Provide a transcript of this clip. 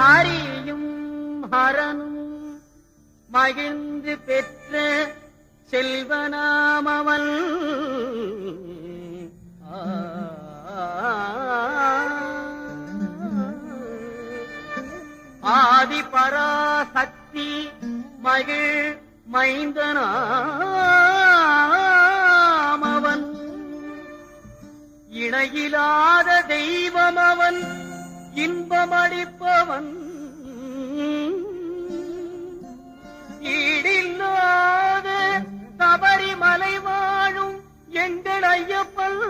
ஹரியும் ஹரனும் மகிழ்ந்து பெற்ற செல்வனாமவன் ஆதி பராசக்தி மகிழ் மைந்தனாமவன் இணையிலாத தெய்வம் அவன் இன்பமளிப்பவன் ஈடில்லாத சபரிமலை வாழும் எங்கள் ஐயப்பன்